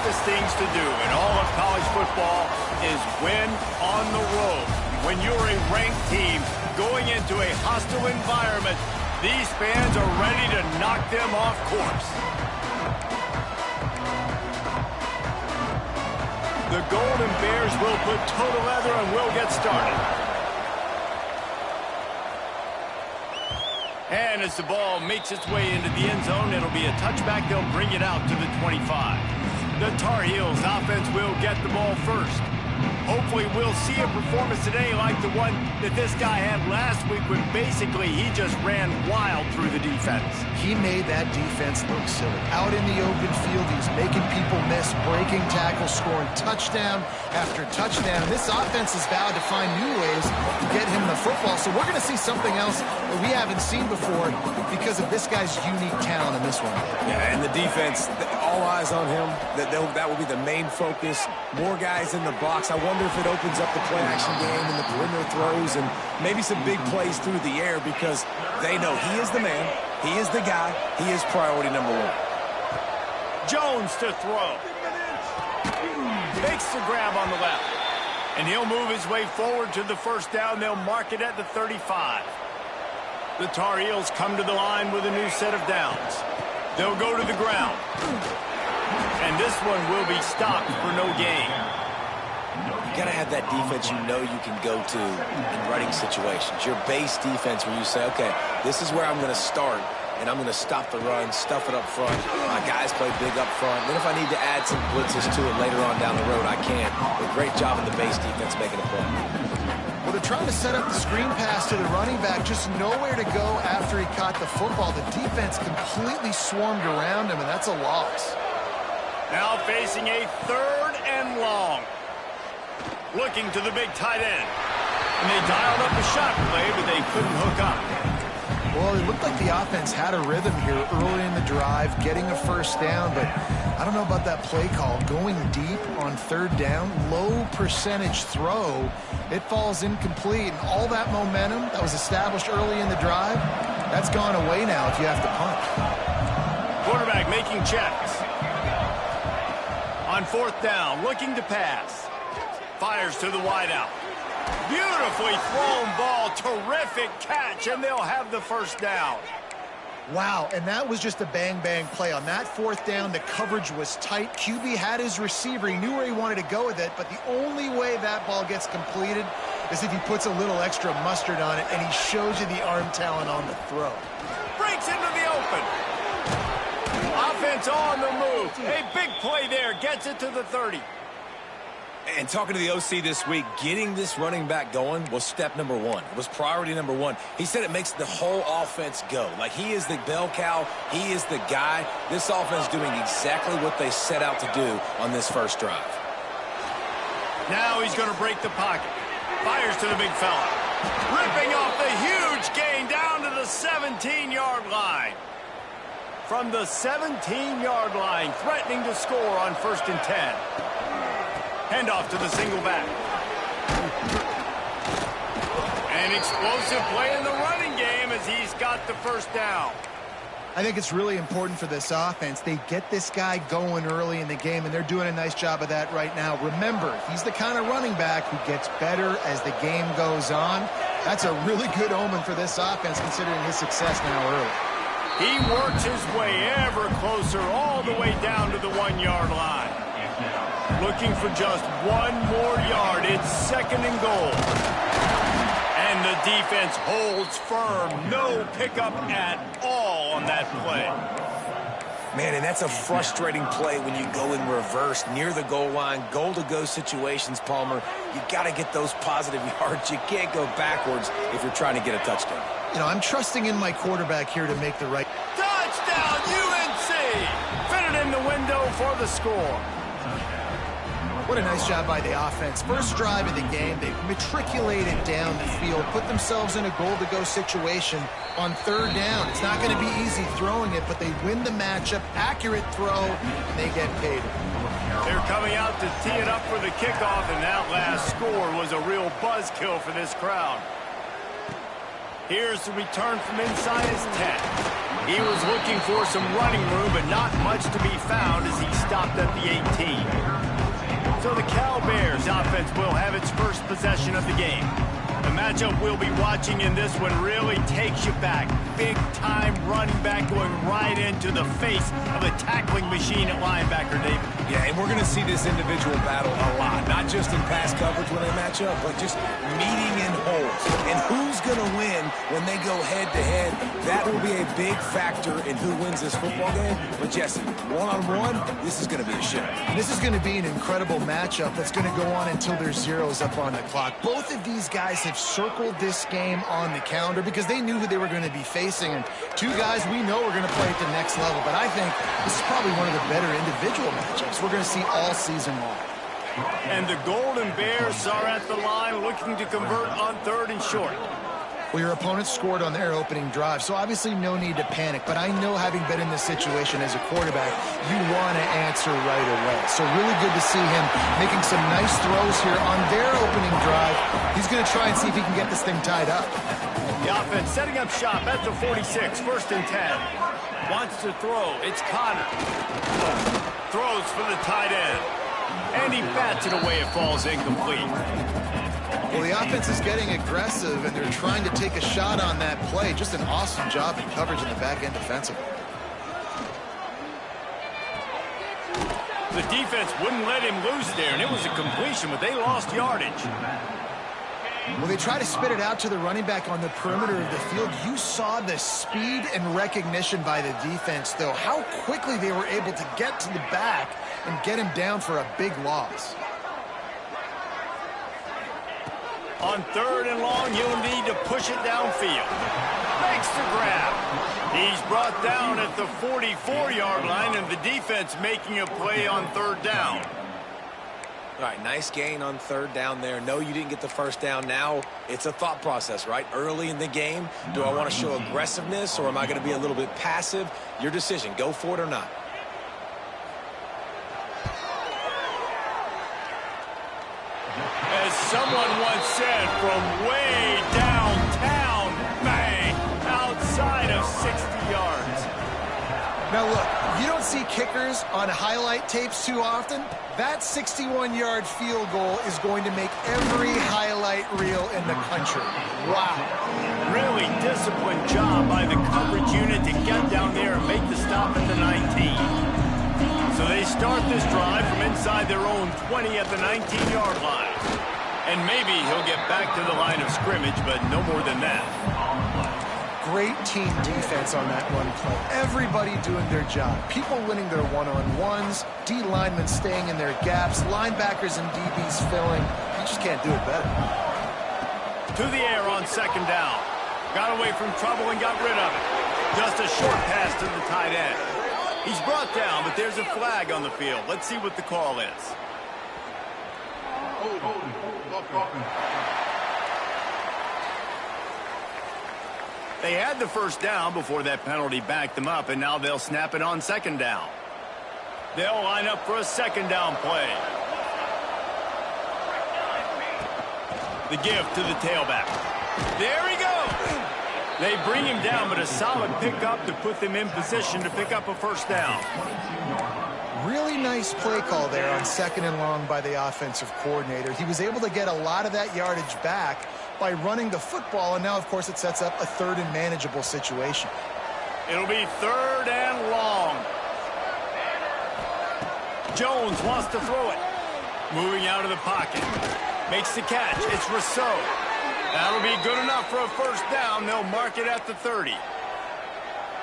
toughest things to do in all of college football is win on the road. When you're a ranked team going into a hostile environment, these fans are ready to knock them off course. The Golden Bears will put toe to leather and will get started. And as the ball makes its way into the end zone, it'll be a touchback. They'll bring it out to the 25. The Tar Heels offense will get the ball first. Hopefully we'll see a performance today like the one that this guy had last week when basically he just ran wild through the defense. He made that defense look silly. Out in the open field, he's making people miss, breaking tackles, scoring touchdown after touchdown. And this offense is vowed to find new ways to get him the football. So we're going to see something else that we haven't seen before because of this guy's unique talent in this one. Yeah, and the defense, all eyes on him. That will be the main focus. More guys in the box. I wonder if it opens up the play-action game and the perimeter throws and maybe some big plays through the air because they know he is the man, he is the guy, he is priority number one. Jones to throw. Makes the grab on the left. And he'll move his way forward to the first down. They'll mark it at the 35. The Tar Heels come to the line with a new set of downs. They'll go to the ground. And this one will be stopped for no gain. You got to have that defense you know you can go to in running situations. Your base defense where you say, okay, this is where I'm going to start, and I'm going to stop the run, stuff it up front. My guys play big up front. Then if I need to add some blitzes to it later on down the road, I can. But great job in the base defense making a play. Well, they're trying to set up the screen pass to the running back, just nowhere to go after he caught the football. The defense completely swarmed around him, and that's a loss. Now facing a 3rd and long. Looking to the big tight end. And they dialed up the shot play, but they couldn't hook up. Well, it looked like the offense had a rhythm here early in the drive, getting a first down, but I don't know about that play call. Going deep on 3rd down, low percentage throw, it falls incomplete, and all that momentum that was established early in the drive, that's gone away now if you have to punt. Quarterback making checks. On 4th down, looking to pass. Fires to the wideout. Beautifully thrown ball. Terrific catch, and they'll have the first down. Wow, and that was just a bang-bang play. On that 4th down, the coverage was tight. QB had his receiver. He knew where he wanted to go with it, but the only way that ball gets completed is if he puts a little extra mustard on it, and he shows you the arm talent on the throw. Breaks into the open. Offense on the move. A big play there. Gets it to the 30. And talking to the OC this week, getting this running back going was step number one. It was priority number one. He said it makes the whole offense go. Like, he is the bell cow. He is the guy. This offense doing exactly what they set out to do on this first drive. Now he's going to break the pocket. Fires to the big fella. Ripping off the huge gain down to the 17-yard line. From the 17-yard line, threatening to score on 1st and 10. Handoff to the single back. An explosive play in the running game as he's got the first down. I think it's really important for this offense. They get this guy going early in the game, and they're doing a nice job of that right now. Remember, he's the kind of running back who gets better as the game goes on. That's a really good omen for this offense, considering his success now early. He works his way ever closer all the way down to the 1-yard line. Looking for just 1 more yard. It's 2nd and goal. And the defense holds firm. No pickup at all on that play. Man, and that's a frustrating play when you go in reverse near the goal line, goal-to-go situations, Palmer. You got to get those positive yards. You can't go backwards if you're trying to get a touchdown. You know, I'm trusting in my quarterback here to make the right. Touchdown, UNC! Fitted in the window for the score. What a nice job by the offense. First drive of the game, they matriculated down the field, put themselves in a goal-to-go situation on 3rd down. It's not going to be easy throwing it, but they win the matchup. Accurate throw, and they get paid. They're coming out to tee it up for the kickoff, and that last score was a real buzzkill for this crowd. Here's the return from inside his 10. He was looking for some running room, but not much to be found as he stopped at the 18. So the Cal Bears offense will have its first possession of the game. The matchup we'll be watching in this one really takes you back. Big-time running back going right into the face of a tackling machine at linebacker, David. Yeah, and we're going to see this individual battle a lot. Not just in pass coverage when they match up, but just meeting in holes. And who's going to win when they go head-to-head? That will be a big factor in who wins this football game. But, Jesse, one-on-one, this is going to be a show. This is going to be an incredible matchup that's going to go on until there's zeros up on the clock. Both of these guys have circled this game on the calendar because they knew who they were going to be facing. And two guys we know are going to play at the next level. But I think this is probably one of the better individual matchups we're going to see all season long. And the Golden Bears are at the line looking to convert on 3rd and short. Well, your opponent scored on their opening drive, so obviously no need to panic. But I know, having been in this situation as a quarterback, you want to answer right away. So really good to see him making some nice throws here on their opening drive. He's going to try and see if he can get this thing tied up. The offense setting up shop at the 46, 1st and 10. Wants to throw. It's Connor. Throws for the tight end. And he bats it away. It falls incomplete. Well, the offense is getting aggressive, and they're trying to take a shot on that play. Just an awesome job in coverage in the back end defensively. The defense wouldn't let him loose there, and it was a completion, but they lost yardage. Well, they try to spit it out to the running back on the perimeter of the field. You saw the speed and recognition by the defense, though. How quickly they were able to get to the back and get him down for a big loss. On 3rd and long, he'll need to push it downfield. Makes the grab. He's brought down at the 44-yard line, and the defense making a play on 3rd down. All right, nice gain on 3rd down there. No, you didn't get the 1st down. Now it's a thought process, right? Early in the game, do I want to show aggressiveness or am I going to be a little bit passive? Your decision. Go for it or not. As someone once said, from way downtown, bang, outside of 60 yards. Now, look, you don't see kickers on highlight tapes too often. That 61-yard field goal is going to make every highlight reel in the country. Wow. Really disciplined job by the coverage unit to get down there and make the stop at the 19. So they start this drive from inside their own 20 at the 19-yard line. And maybe he'll get back to the line of scrimmage, but no more than that. Great team defense on that run play. Everybody doing their job. People winning their one-on-ones, D linemen staying in their gaps, linebackers and DBs filling. You just can't do it better. To the air on 2nd down. Got away from trouble and got rid of it. Just a short pass to the tight end. He's brought down, but there's a flag on the field. Let's see what the call is. They had the 1st down before that penalty backed them up, and now they'll snap it on 2nd down. They'll line up for a 2nd down play. The give to the tailback. There he goes. They bring him down, but a solid pickup to put them in position to pick up a 1st down. Really nice play call there on 2nd and long by the offensive coordinator. He was able to get a lot of that yardage back by running the football, and now, of course, it sets up a 3rd and manageable situation. It'll be 3rd and long. Jones wants to throw it. Moving out of the pocket. Makes the catch. It's Rousseau. That'll be good enough for a 1st down. They'll mark it at the 30.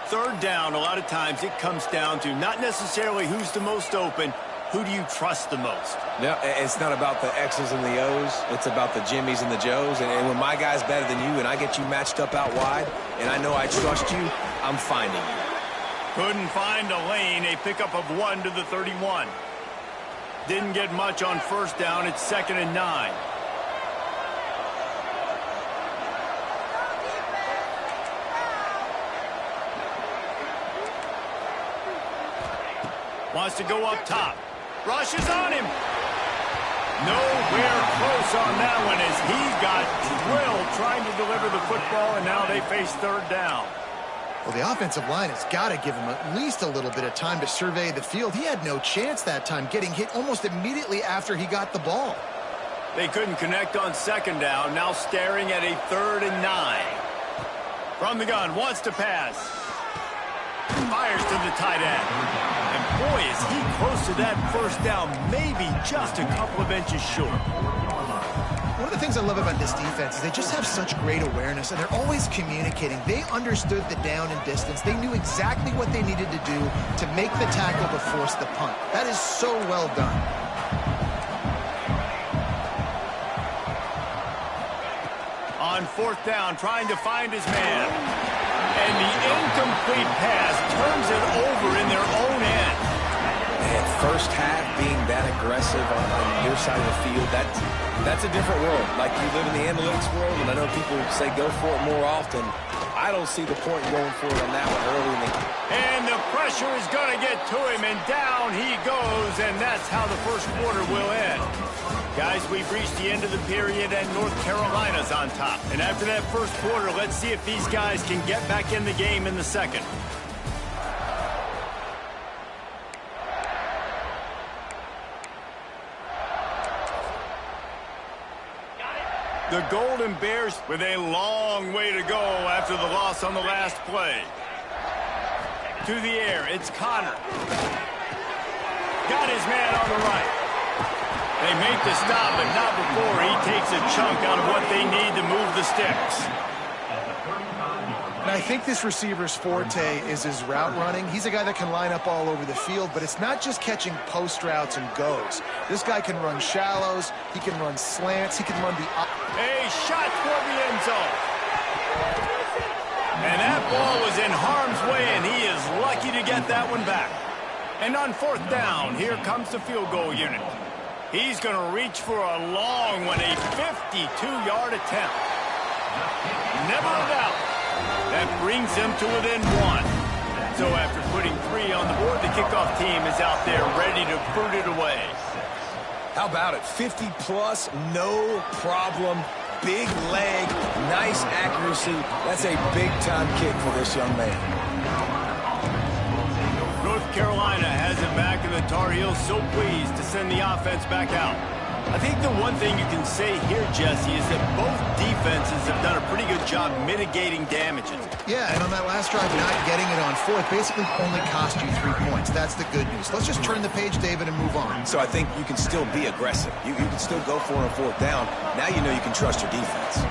3rd down, a lot of times it comes down to not necessarily who's the most open, who do you trust the most? No, it's not about the X's and the O's. It's about the Jimmies and the Joes. And when my guy's better than you and I get you matched up out wide and I know I trust you, I'm finding you. Couldn't find a lane. A pickup of 1 to the 31. Didn't get much on 1st down. It's 2nd and 9. Wants to go up top. Rushes on him. Nowhere close on that one as he got drilled trying to deliver the football, and now they face third down. Well, the offensive line has got to give him at least a little bit of time to survey the field. He had no chance that time, getting hit almost immediately after he got the ball. They couldn't connect on second down, now staring at a 3rd and 9. From the gun, wants to pass. Fires to the tight end. And boy, is he close to that first down, maybe just a couple of inches short. One of the things I love about this defense is they just have such great awareness, and they're always communicating. They understood the down and distance. They knew exactly what they needed to do to make the tackle to force the punt. That is so well done. On 4th down, trying to find his man. And the incomplete pass turns it over in their own end. And first half being that aggressive on your side of the field, that's a different world. Like, you live in the analytics world, and I know people say go for it more often. I don't see the point going for it on that one early in the game. And the pressure is going to get to him, and down he goes, and that's how the first quarter will end. Guys, we've reached the end of the period, and North Carolina's on top. And after that first quarter, let's see if these guys can get back in the game in the second. The Golden Bears with a long way to go after the loss on the last play. To the air, it's Connor. Got his man on the right. They make the stop, but not before he takes a chunk out of what they need to move the sticks. And I think this receiver's forte is his route running. He's a guy that can line up all over the field, but it's not just catching post routes and goes. This guy can run shallows, he can run slants, he can run the... A shot toward the end zone. And that ball was in harm's way, and he is lucky to get that one back. And on 4th down, here comes the field goal unit. He's going to reach for a long one, a 52-yard attempt. Never a doubt. That brings them to within 1. So after putting 3 on the board, the kickoff team is out there ready to boot it away. How about it? 50-plus, no problem. Big leg, nice accuracy. That's a big-time kick for this young man. North Carolina has it back, and the Tar Heels so pleased to send the offense back out. I think the one thing you can say here, Jesse, is that both defenses have done a pretty good job mitigating damages. Yeah, and on that last drive, not getting it on 4th basically only cost you 3 points. That's the good news. Let's just turn the page, David, and move on. So I think you can still be aggressive. You can still go for it on 4th down. Now you know you can trust your defense.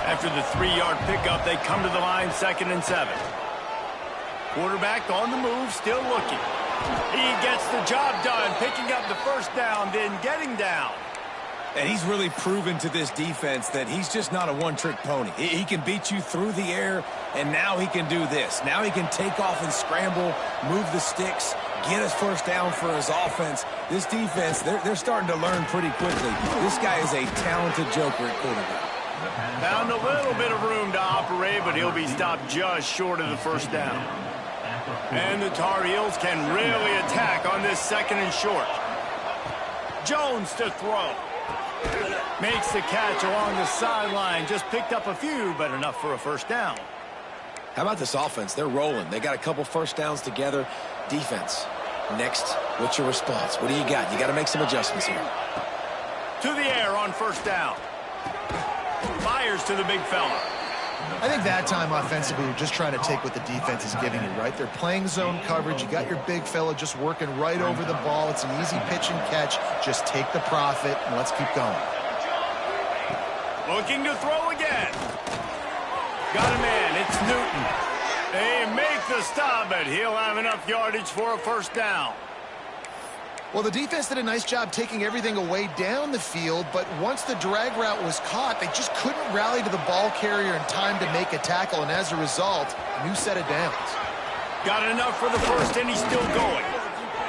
After the 3-yard pickup, they come to the line 2nd and 7. Quarterback on the move, still looking. He gets the job done, picking up the first down, then getting down. And he's really proven to this defense that he's just not a one-trick pony. He can beat you through the air, and now he can do this. Now he can take off and scramble, move the sticks, get his first down for his offense. This defense, they're starting to learn pretty quickly. This guy is a talented joker at quarterback. Found a little bit of room to operate, but he'll be stopped just short of the first down. And the Tar Heels can really attack on this 2nd and short. Jones to throw. Makes the catch along the sideline. Just picked up a few, but enough for a first down. How about this offense? They're rolling. They got a couple first downs together. Defense. Next, what's your response? What do you got? You got to make some adjustments here. To the air on first down. Fires to the big fella. I think that time offensively, you're just trying to take what the defense is giving you, right? They're playing zone coverage. You got your big fella just working right over the ball. It's an easy pitch and catch. Just take the profit, and let's keep going. Looking to throw again. Got a man. It's Newton. They make the stop, but he'll have enough yardage for a first down. Well, the defense did a nice job taking everything away down the field, but once the drag route was caught, they just couldn't rally to the ball carrier in time to make a tackle, and as a result, new set of downs. Got enough for the first, and he's still going.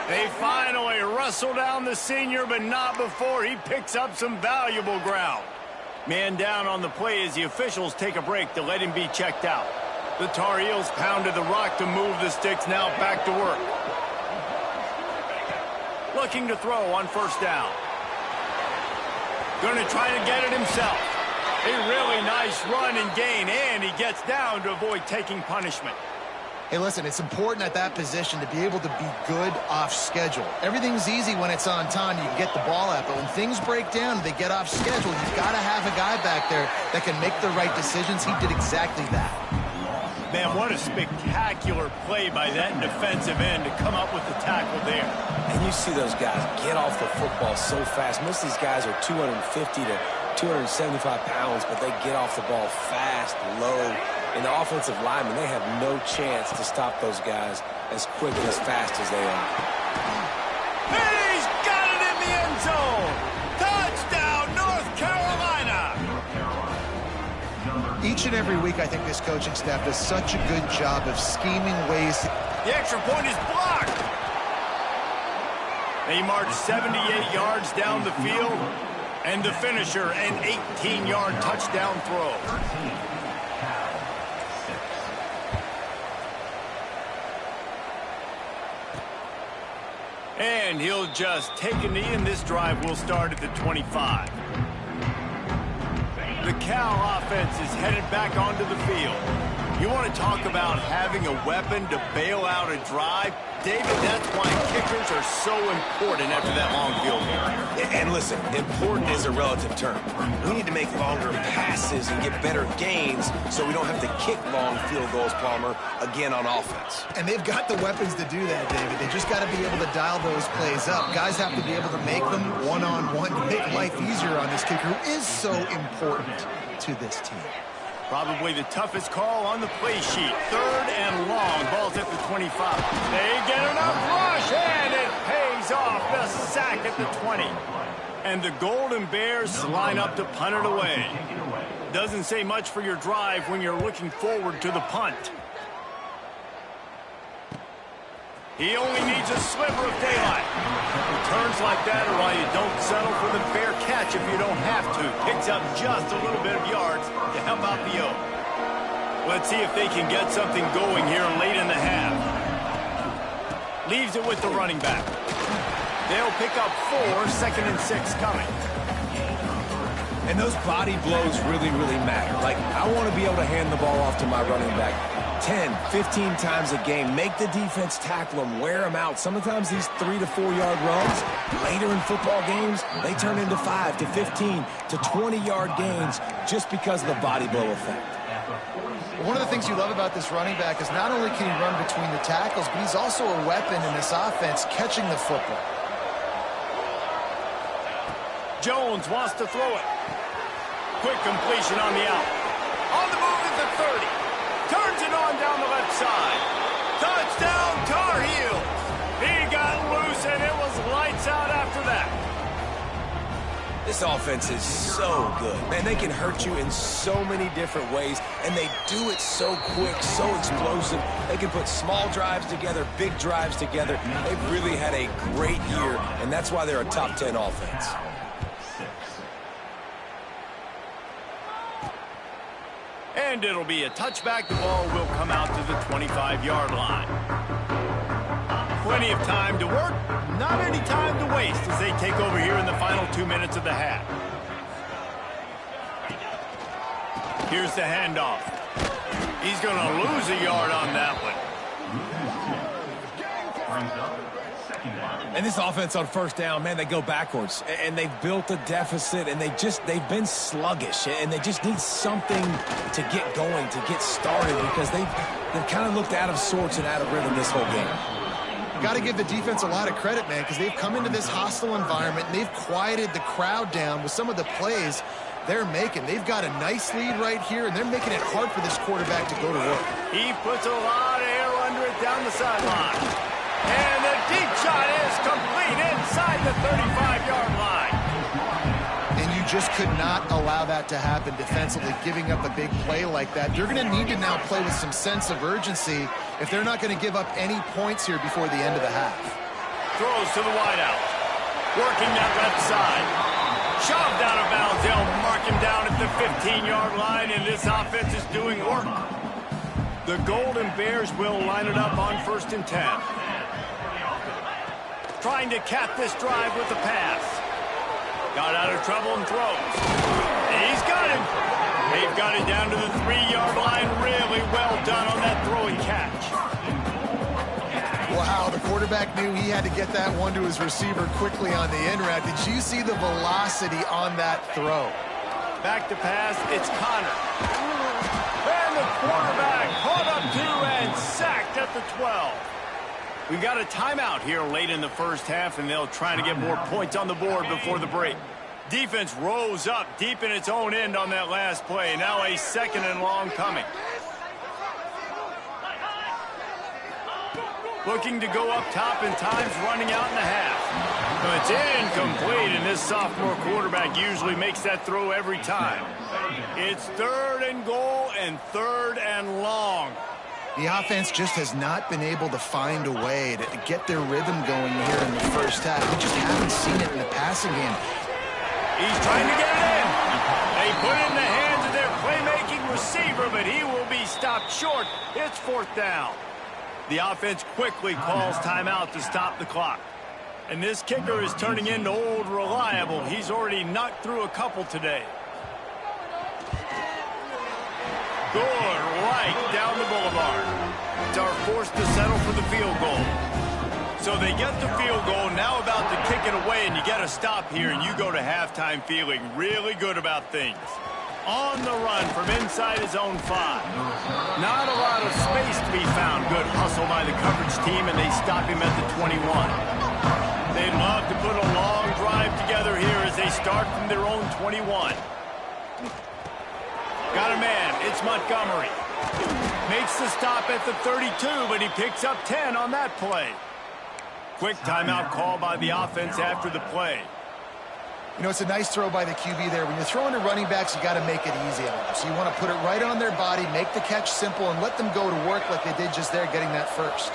They finally wrestle down the senior, but not before he picks up some valuable ground. Man down on the play as the officials take a break to let him be checked out. The Tar Heels pounded the rock to move the sticks, now back to work. Looking to throw on first down. Going to try to get it himself. A really nice run and gain, and he gets down to avoid taking punishment. Hey, listen, it's important at that position to be able to be good off schedule. Everything's easy when it's on time. You can get the ball out, but when things break down and they get off schedule, you've got to have a guy back there that can make the right decisions. He did exactly that. Man, what a spectacular play by that defensive end to come up with the tackle there. And you see those guys get off the football so fast. Most of these guys are 250 to 275 pounds, but they get off the ball fast, low. And the offensive linemen, they have no chance to stop those guys as quick and as fast as they are. And he's got it in the end zone. Touchdown, North Carolina. Each and every week, I think this coaching staff does such a good job of scheming ways. The extra point is blocked. They march 78 yards down the field, and the finisher, an 18-yard touchdown throw. And he'll just take a knee, and this drive will start at the 25. The Cal offense is headed back onto the field. You want to talk about having a weapon to bail out a drive? David, that's why kickers are so important after that long field goal. And listen, important is a relative term. We need to make longer passes and get better gains so we don't have to kick long field goals, Palmer, again on offense. And they've got the weapons to do that, David. They just got to be able to dial those plays up. Guys have to be able to make them one-on-one to make life easier on this kicker, who is so important to this team. Probably the toughest call on the play sheet. Third and long. Ball's at the 25. They get enough rush, and it pays off. The sack at the 20. And the Golden Bears line up to punt it away. Doesn't say much for your drive when you're looking forward to the punt. He only needs a sliver of daylight. Returns like that are why you don't settle for the fair catch if you don't have to. Picks up just a little bit of yards to help out the O. Let's see if they can get something going here late in the half. Leaves it with the running back. They'll pick up 4, 2nd and 6 coming. And those body blows really, really matter. Like, I want to be able to hand the ball off to my running back 10, 15 times a game. Make the defense tackle them, wear them out. Sometimes these 3 to 4 yard runs, later in football games, they turn into 5 to 15 to 20 yard gains just because of the body blow effect. One of the things you love about this running back is not only can he run between the tackles, but he's also a weapon in this offense catching the football. Jones wants to throw it. Quick completion on the out. On the move at the 30. Turns it on down the left side. Touchdown, Tar Heels. He got loose, and it was lights out after that. This offense is so good. Man, they can hurt you in so many different ways, and they do it so quick, so explosive. They can put small drives together, big drives together. They've really had a great year, and that's why they're a top 10 offense. And it'll be a touchback. The ball will come out to the 25-yard line. Plenty of time to work, not any time to waste as they take over here in the final 2 minutes of the half. Here's the handoff. He's going to lose a yard on that one. And this offense on first down, man, they go backwards. And they've built a deficit, and they've been sluggish. And they just need something to get going, to get started, because they've kind of looked out of sorts and out of rhythm this whole game. Got to give the defense a lot of credit, man, because they've come into this hostile environment, and they've quieted the crowd down with some of the plays they're making. They've got a nice lead right here, and they're making it hard for this quarterback to go to work. He puts a lot of air under it down the sideline. And the deep shot is complete inside the 35-yard line. And you just could not allow that to happen defensively, giving up a big play like that. You're going to need to now play with some sense of urgency if they're not going to give up any points here before the end of the half. Throws to the wideout. Working that left side. Shoved out of bounds. They'll mark him down at the 15-yard line, and this offense is doing work. The Golden Bears will line it up on 1st and 10. Trying to cap this drive with a pass. Got out of trouble and throws. He's got him. They've got it down to the 3-yard line. Really well done on that throw and catch. Wow, the quarterback knew he had to get that one to his receiver quickly on the in route. Did you see the velocity on that throw? Back to pass, it's Connor. And the quarterback caught up to and sacked at the 12. We got a timeout here late in the first half, and they'll try to get more points on the board before the break. Defense rose up deep in its own end on that last play. Now a 2nd and long coming. Looking to go up top, and time's running out in the half. But it's incomplete, and this sophomore quarterback usually makes that throw every time. It's 3rd and goal and 3rd and long. The offense just has not been able to find a way to get their rhythm going here in the first half. We just haven't seen it in the passing game. He's trying to get it in. They put it in the hands of their playmaking receiver, but he will be stopped short. It's 4th down. The offense quickly calls timeout to stop the clock. And this kicker is turning into old reliable. He's already knocked through a couple today. Good right down the boulevard. It's our forced to settle for the field goal. So they get the field goal, now about to kick it away, and you get a stop here, and you go to halftime feeling really good about things. On the run from inside his own 5. Not a lot of space to be found. Good hustle by the coverage team, and they stop him at the 21. They'd love to put a long drive together here as they start from their own 21. Got a man. It's Montgomery. Makes the stop at the 32, but he picks up 10 on that play. Quick timeout call by the offense after the play. You know, it's a nice throw by the QB there. When you're throwing to running backs, you got to make it easy on them. So you want to put it right on their body, make the catch simple, and let them go to work like they did just there, getting that first.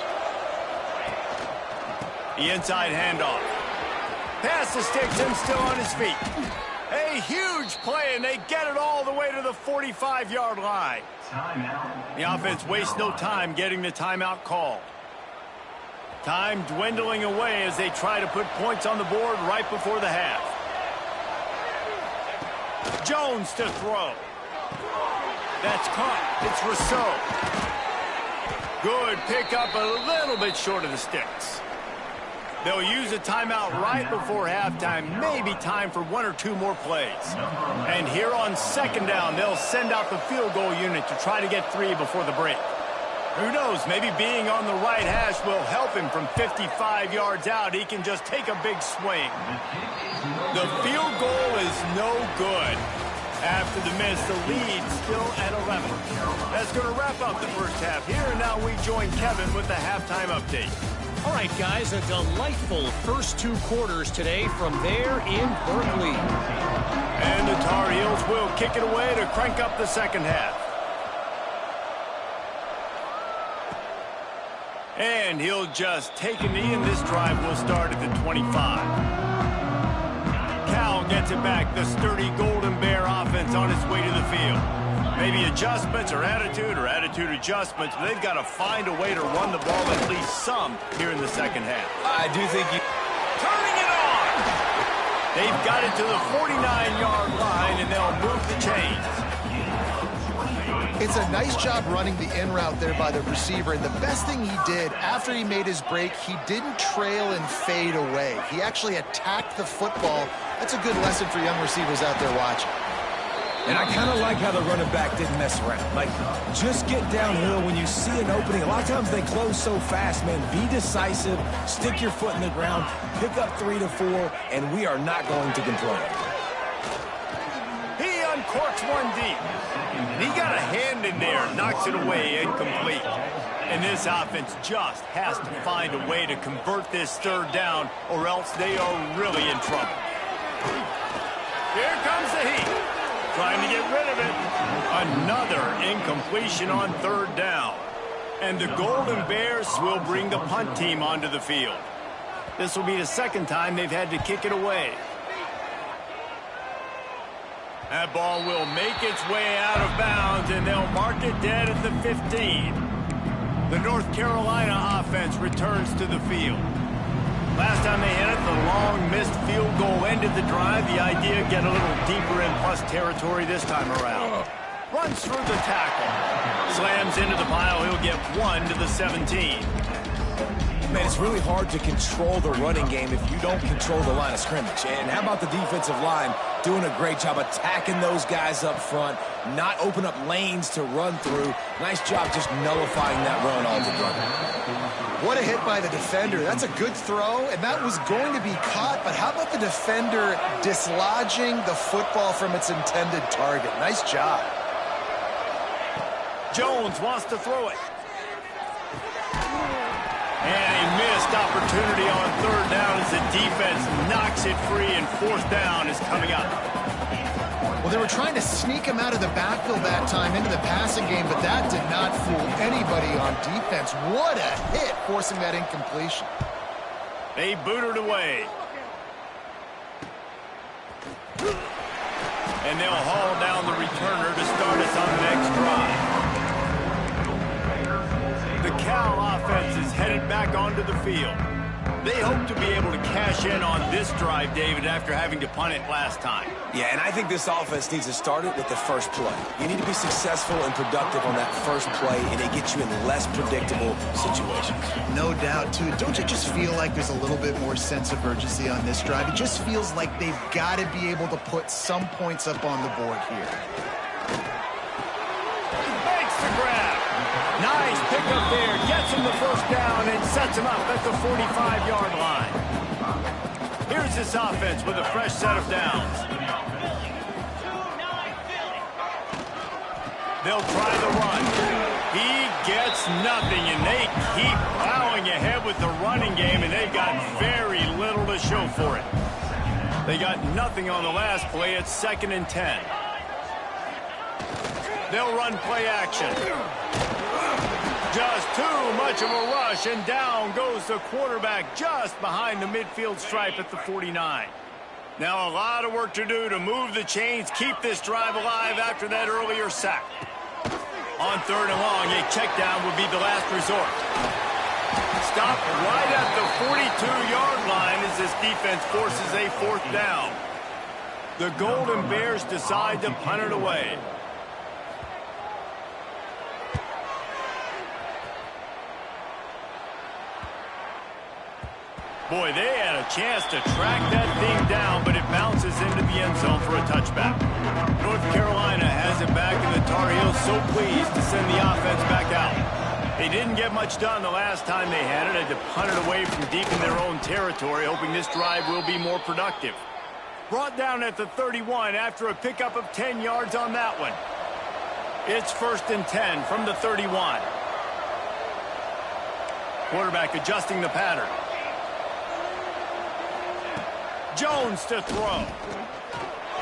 The inside handoff. Pass the sticks and still on his feet. A huge play, and they get it all the way to the 45-yard line. Timeout. The offense wastes no time getting the timeout call. Time dwindling away as they try to put points on the board right before the half. Jones to throw. That's caught. It's Rousseau. Good pickup, a little bit short of the sticks. They'll use a timeout right before halftime. Maybe time for 1 or 2 more plays. And here on 2nd down, they'll send out the field goal unit to try to get 3 before the break. Who knows, maybe being on the right hash will help him from 55 yards out. He can just take a big swing. The field goal is no good. After the miss, the lead still at 11. That's going to wrap up the first half. Here and now we join Kevin with the halftime update. All right, guys, a delightful first 2 quarters today from there in Berkeley. And the Tar Heels will kick it away to crank up the second half. And he'll just take a knee, and this drive will start at the 25. Cal gets it back. The sturdy Golden Bear offense on its way to the field. Maybe adjustments or attitude adjustments, but they've got to find a way to run the ball at least some here in the second half. I do think you... Turning it on! They've got it to the 49-yard line, and they'll move the chains. It's a nice job running the in route there by the receiver, and the best thing he did after he made his break, he didn't trail and fade away. He actually attacked the football. That's a good lesson for young receivers out there watching. And I kind of like how the running back didn't mess around. Like, just get downhill when you see an opening. A lot of times they close so fast, man. Be decisive, stick your foot in the ground, pick up 3 to 4, and we are not going to complain. He uncorks one deep. He got a hand in there, knocks it away, incomplete. And this offense just has to find a way to convert this 3rd down, or else they are really in trouble. Here comes the heat. Trying to get rid of it. Another incompletion on 3rd down. And the Golden Bears will bring the punt team onto the field. This will be the 2nd time they've had to kick it away. That ball will make its way out of bounds, and they'll mark it dead at the 15. The North Carolina offense returns to the field. Last time they hit it, the long missed field goal ended the drive. The idea, get a little deeper in plus territory this time around. Runs through the tackle. Slams into the pile. He'll get 1 to the 17. Man, it's really hard to control the running game if you don't control the line of scrimmage. And how about the defensive line doing a great job attacking those guys up front, not open up lanes to run through. Nice job just nullifying that run altogether. What a hit by the defender. That's a good throw, and that was going to be caught, but how about the defender dislodging the football from its intended target? Nice job. Jones wants to throw it. And a missed opportunity on third down as the defense knocks it free, and fourth down is coming up. Well, they were trying to sneak him out of the backfield that time into the passing game, but that did not fool anybody on defense. What a hit, forcing that incompletion. They booted away. And they'll haul down the returner to start us on the next drive. The Cal offense is headed back onto the field. They hope to be able to cash in on this drive, David, after having to punt it last time. Yeah, and I think this offense needs to start it with the first play. You need to be successful and productive on that first play, and it gets you in less predictable situations. No doubt, too. Don't you just feel like there's a little bit more sense of urgency on this drive? It just feels like they've got to be able to put some points up on the board here. Makes the grab. Nice pickup there. Gets him the first down and sets him up at the 45-yard line. Here's this offense with a fresh set of downs. They'll try the run. He gets nothing, and they keep plowing ahead with the running game, and they've got very little to show for it. They got nothing on the last play. It's 2nd and 10. They'll run play action. Just too much of a rush, and down goes the quarterback just behind the midfield stripe at the 49. Now a lot of work to do to move the chains, keep this drive alive after that earlier sack. On 3rd and long, a check down would be the last resort. Stopped right at the 42-yard line as this defense forces a 4th down. The Golden Bears decide to punt it away. Boy, they had a chance to track that thing down, but it bounces into the end zone for a touchback. North Carolina has it back, and the Tar Heels so pleased to send the offense back out. They didn't get much done the last time they had it. Had to punt it away from deep in their own territory, hoping this drive will be more productive. Brought down at the 31 after a pickup of 10 yards on that one. It's 1st and 10 from the 31. Quarterback adjusting the pattern. Jones to throw.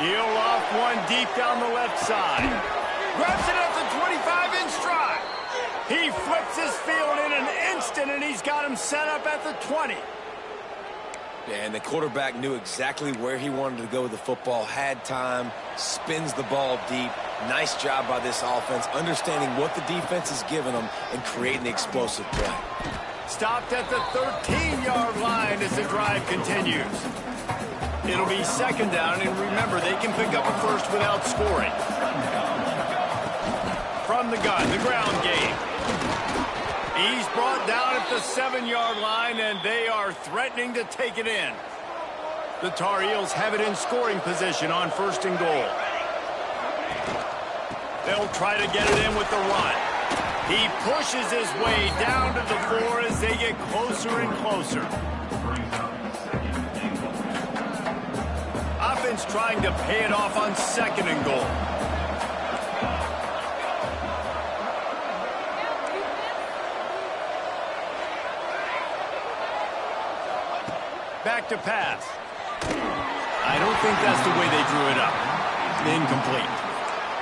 He'll off one deep down the left side. Grabs it at the 25 in stride. He flips his field in an instant, and he's got him set up at the 20. Yeah, and the quarterback knew exactly where he wanted to go with the football, had time, spins the ball deep. Nice job by this offense, understanding what the defense is giving them and creating the explosive play. Stopped at the 13-yard line as the drive continues. It'll be 2nd down, and remember, they can pick up a first without scoring. From the gun, the ground game. He's brought down at the 7-yard line, and they are threatening to take it in. The Tar Heels have it in scoring position on 1st and goal. They'll try to get it in with the run. He pushes his way down to the 4 as they get closer and closer. Offense trying to pay it off on 2nd and goal. Back to pass. I don't think that's the way they drew it up. Incomplete.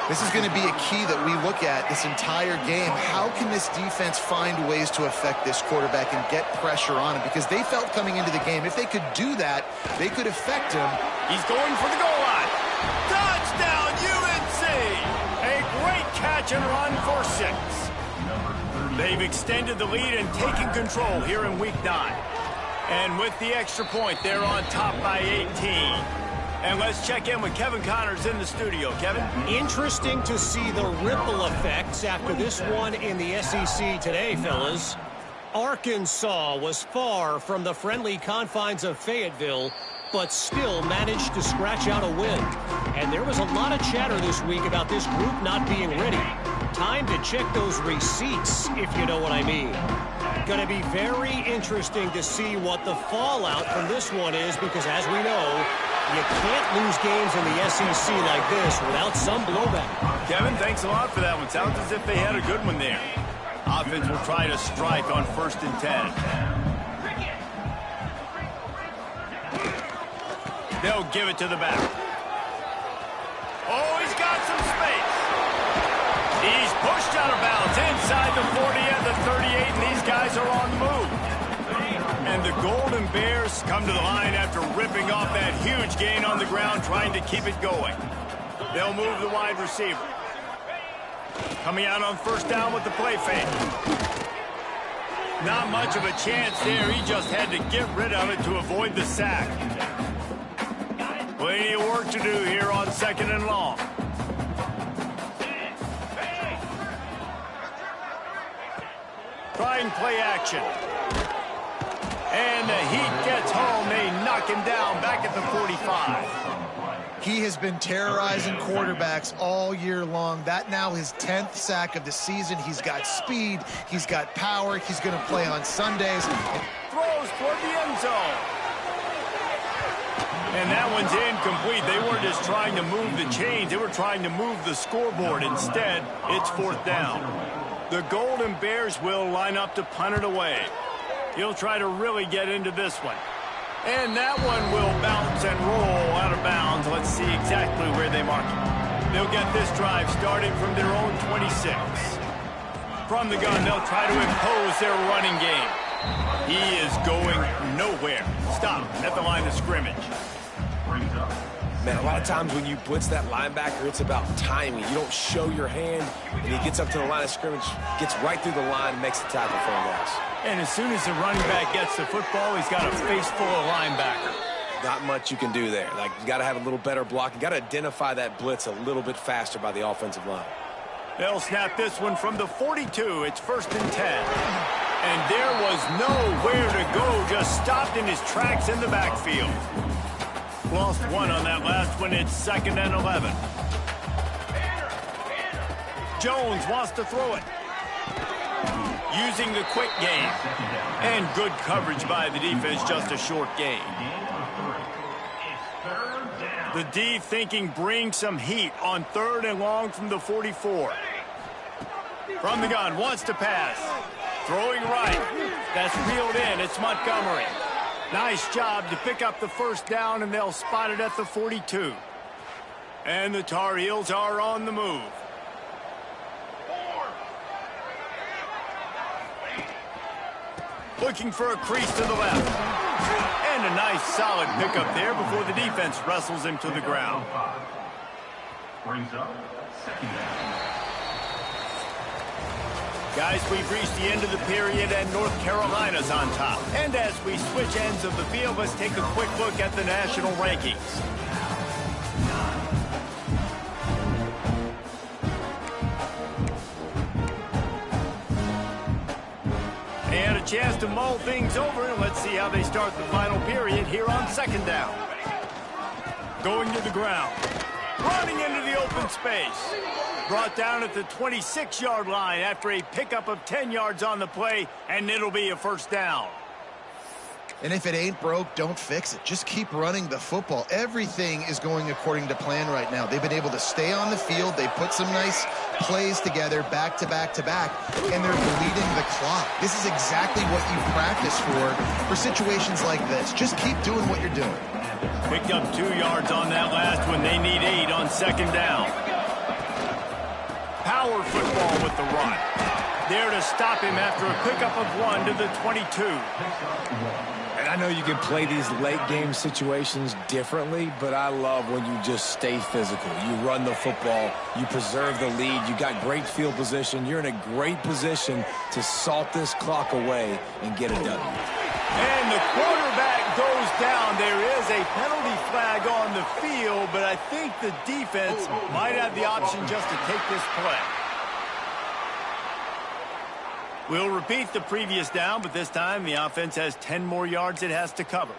This is going to be a key that we look at this entire game. How can this defense find ways to affect this quarterback and get pressure on him? Because they felt coming into the game, if they could do that, they could affect him. He's going for the goal line. Touchdown, UNC! A great catch and run for 6. They've extended the lead and taken control here in Week 9. And with the extra point, they're on top by 18. And let's check in with Kevin Connors in the studio. Kevin? Interesting to see the ripple effects after this one in the SEC today, fellas. Arkansas was far from the friendly confines of Fayetteville, but still managed to scratch out a win. And there was a lot of chatter this week about this group not being ready. Time to check those receipts, if you know what I mean. Going to be very interesting to see what the fallout from this one is, because as we know, you can't lose games in the SEC like this without some blowback. Kevin, thanks a lot for that one. Sounds as if they had a good one there. Offense will try to strike on 1st and 10. They'll give it to the back. Oh, he's got some space. He's pushed out of bounds inside the 40 and the 38, and these guys are on the move. And the Golden Bears come to the line after ripping off that huge gain on the ground, trying to keep it going. They'll move the wide receiver. Coming out on 1st down with the play fake. Not much of a chance there. He just had to get rid of it to avoid the sack. Plenty of work to do here on 2nd and long. Trying play action. And the Heat gets home. They knock him down back at the 45. He has been terrorizing quarterbacks all year long. That now his 10th sack of the season. He's got speed. He's got power. He's going to play on Sundays. Throws toward the end zone. And that one's incomplete. They weren't just trying to move the chains. They were trying to move the scoreboard. Instead, it's 4th down. The Golden Bears will line up to punt it away. He'll try to really get into this one. And that one will bounce and roll out of bounds. Let's see exactly where they mark it. They'll get this drive starting from their own 26. From the gun, they'll try to impose their running game. He is going nowhere. Stop at the line of scrimmage. Man, a lot of times when you blitz that linebacker, it's about timing. You don't show your hand, and he gets up to the line of scrimmage, gets right through the line, and makes the tackle for a loss. And as soon as the running back gets the football, he's got a face full of linebacker. Not much you can do there. Like, you got to have a little better block. You got to identify that blitz a little bit faster by the offensive line. They'll snap this one from the 42. It's 1st and 10. And there was nowhere to go, just stopped in his tracks in the backfield. Lost one on that last one. It's 2nd and 11. Jones wants to throw it. Using the quick game. And good coverage by the defense, just a short gain. The D thinking bring some heat on 3rd and long from the 44. From the gun, wants to pass. Throwing right. That's reeled in. It's Montgomery. Nice job to pick up the 1st down, and they'll spot it at the 42. And the Tar Heels are on the move. Looking for a crease to the left. And a nice solid pickup there before the defense wrestles him to the ground. Brings up 2nd down. Guys, we've reached the end of the period, and North Carolina's on top. And as we switch ends of the field, let's take a quick look at the national rankings. And a chance to mull things over. Let's see how they start the final period here on 2nd down. Going to the ground. Running into the open space. Brought down at the 26-yard line after a pickup of 10 yards on the play, and it'll be a 1st down. And if it ain't broke, don't fix it. Just keep running the football. Everything is going according to plan right now. They've been able to stay on the field. They put some nice plays together back to back to back, and they're bleeding the clock. This is exactly what you practice for situations like this. Just keep doing what you're doing. Picked up 2 yards on that last one. They need 8 on 2nd down. Power football with the run. There to stop him after a pickup of 1 to the 22. And I know you can play these late game situations differently, but I love when you just stay physical. You run the football, you preserve the lead, you got great field position. You're in a great position to salt this clock away and get a W. And the quarterback goes down. There is a penalty flag on the field, but I think the defense might have the option just to take this play. We'll repeat the previous down, but this time the offense has 10 more yards it has to cover.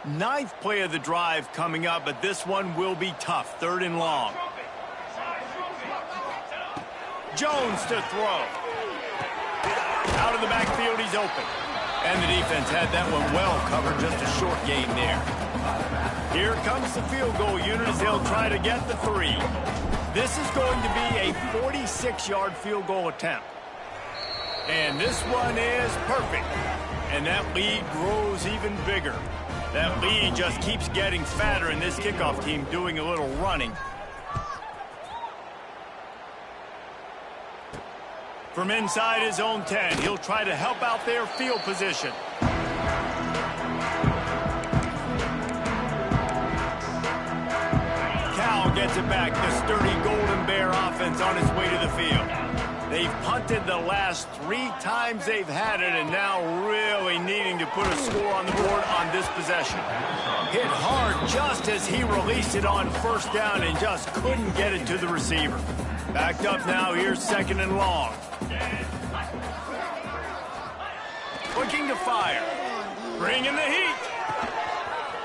Ninth play of the drive coming up, but this one will be tough. 3rd and long. Jones to throw. Out of the backfield, he's open. And the defense had that one well covered, just a short gain there. Here comes the field goal unit as they'll try to get the 3. This is going to be a 46-yard field goal attempt. And this one is perfect. And that lead grows even bigger. That lead just keeps getting fatter, and this kickoff team doing a little running. From inside his own 10, he'll try to help out their field position. Cal gets it back. The sturdy Golden Bear offense on its way to the field. They've punted the last 3 times they've had it, and now really needing to put a score on the board on this possession. Hit hard just as he released it on 1st down and just couldn't get it to the receiver. Backed up now, here's 2nd and long. Looking to fire. Bringing the heat.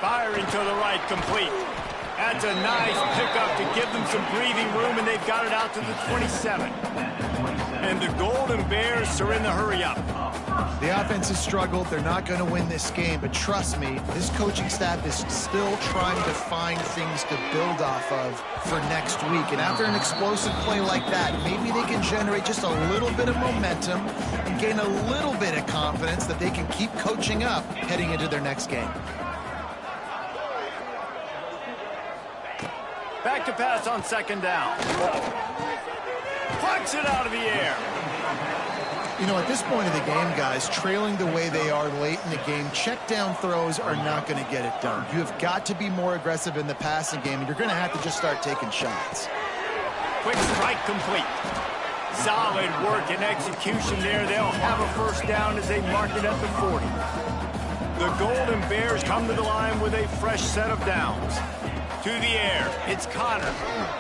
Firing to the right, complete. That's a nice pickup to give them some breathing room, and they've got it out to the 27. And the Golden Bears are in the hurry-up. The offense has struggled. They're not going to win this game, but trust me, this coaching staff is still trying to find things to build off of for next week. And after an explosive play like that, maybe they can generate just a little bit of momentum and gain a little bit of confidence that they can keep coaching up heading into their next game. Back to pass on 2nd down. Plucks it out of the air. You know, at this point of the game, guys, trailing the way they are late in the game, check down throws are not going to get it done. You have got to be more aggressive in the passing game, and you're going to have to just start taking shots. Quick strike complete. Solid work and execution there. They'll have a 1st down as they mark it at the 40. The Golden Bears come to the line with a fresh set of downs. To the air, it's Connor.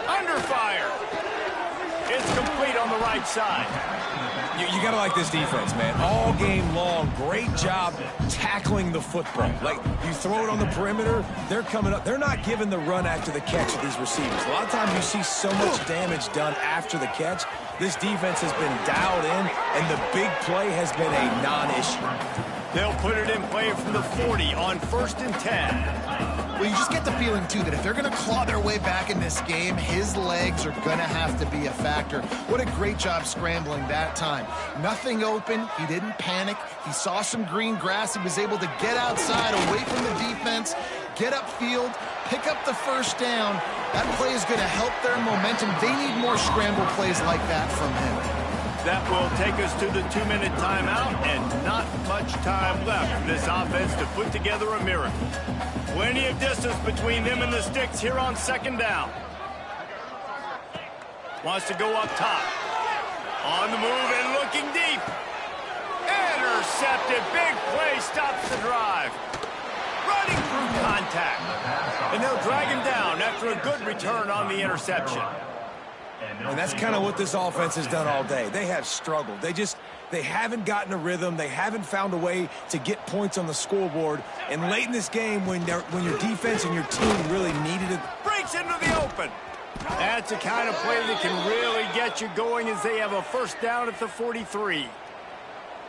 Under fire. It's complete on the right side. You got to like this defense, man. All game long, great job tackling the football. Like, you throw it on the perimeter, they're coming up. They're not giving the run after the catch of these receivers. A lot of times you see so much damage done after the catch. This defense has been dialed in, and the big play has been a non-issue. They'll put it in play from the 40 on 1st and 10. Well, you just get the feeling, too, that if they're going to claw their way back in this game, his legs are going to have to be a factor. What a great job scrambling that time. Nothing open. He didn't panic. He saw some green grass. He was able to get outside, away from the defense, get upfield, pick up the 1st down. That play is going to help their momentum. They need more scramble plays like that from him. That will take us to the 2-minute timeout, and not much time left for this offense to put together a miracle. Plenty of distance between them and the sticks here on 2nd down. Wants to go up top. On the move and looking deep. Intercepted. Big play stops the drive. Running through contact. And they'll drag him down after a good return on the interception. And that's kind of what this offense has done all day. They have struggled. They haven't gotten a rhythm. They haven't found a way to get points on the scoreboard. And late in this game, when your defense and your team really needed it. Breaks into the open. That's the kind of play that can really get you going as they have a 1st down at the 43.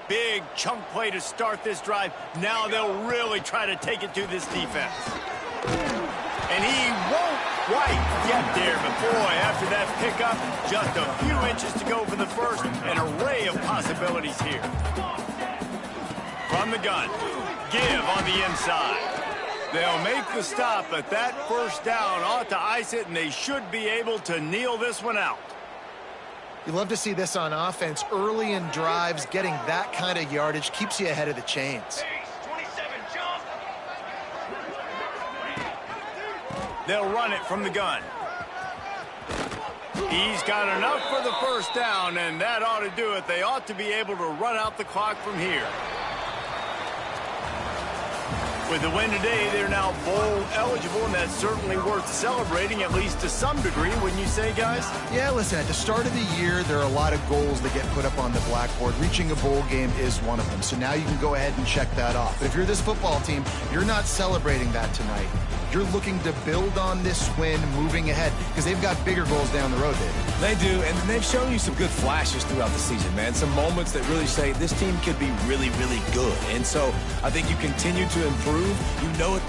Big chunk play to start this drive. Now they'll really try to take it to this defense. And he won't quite get there, but boy, after that pickup, just a few inches to go for the 1st. An array of possibilities here. From the gun, give on the inside. They'll make the stop, but that 1st down ought to ice it, and they should be able to kneel this one out. You love to see this on offense. Early in drives, getting that kind of yardage keeps you ahead of the chains. They'll run it from the gun. He's got enough for the first down, and that ought to do it. They ought to be able to run out the clock from here. With the win today, they're now bowl eligible, and that's certainly worth celebrating, at least to some degree, wouldn't you say, guys? Yeah, listen, at the start of the year, there are a lot of goals that get put up on the blackboard. Reaching a bowl game is one of them, so now you can go ahead and check that off. But if you're this football team, you're not celebrating that tonight. You're looking to build on this win moving ahead because they've got bigger goals down the road, David. They do, and they've shown you some good flashes throughout the season, man. Some moments that really say this team could be really, really good. And so I think you continue to improve. You know it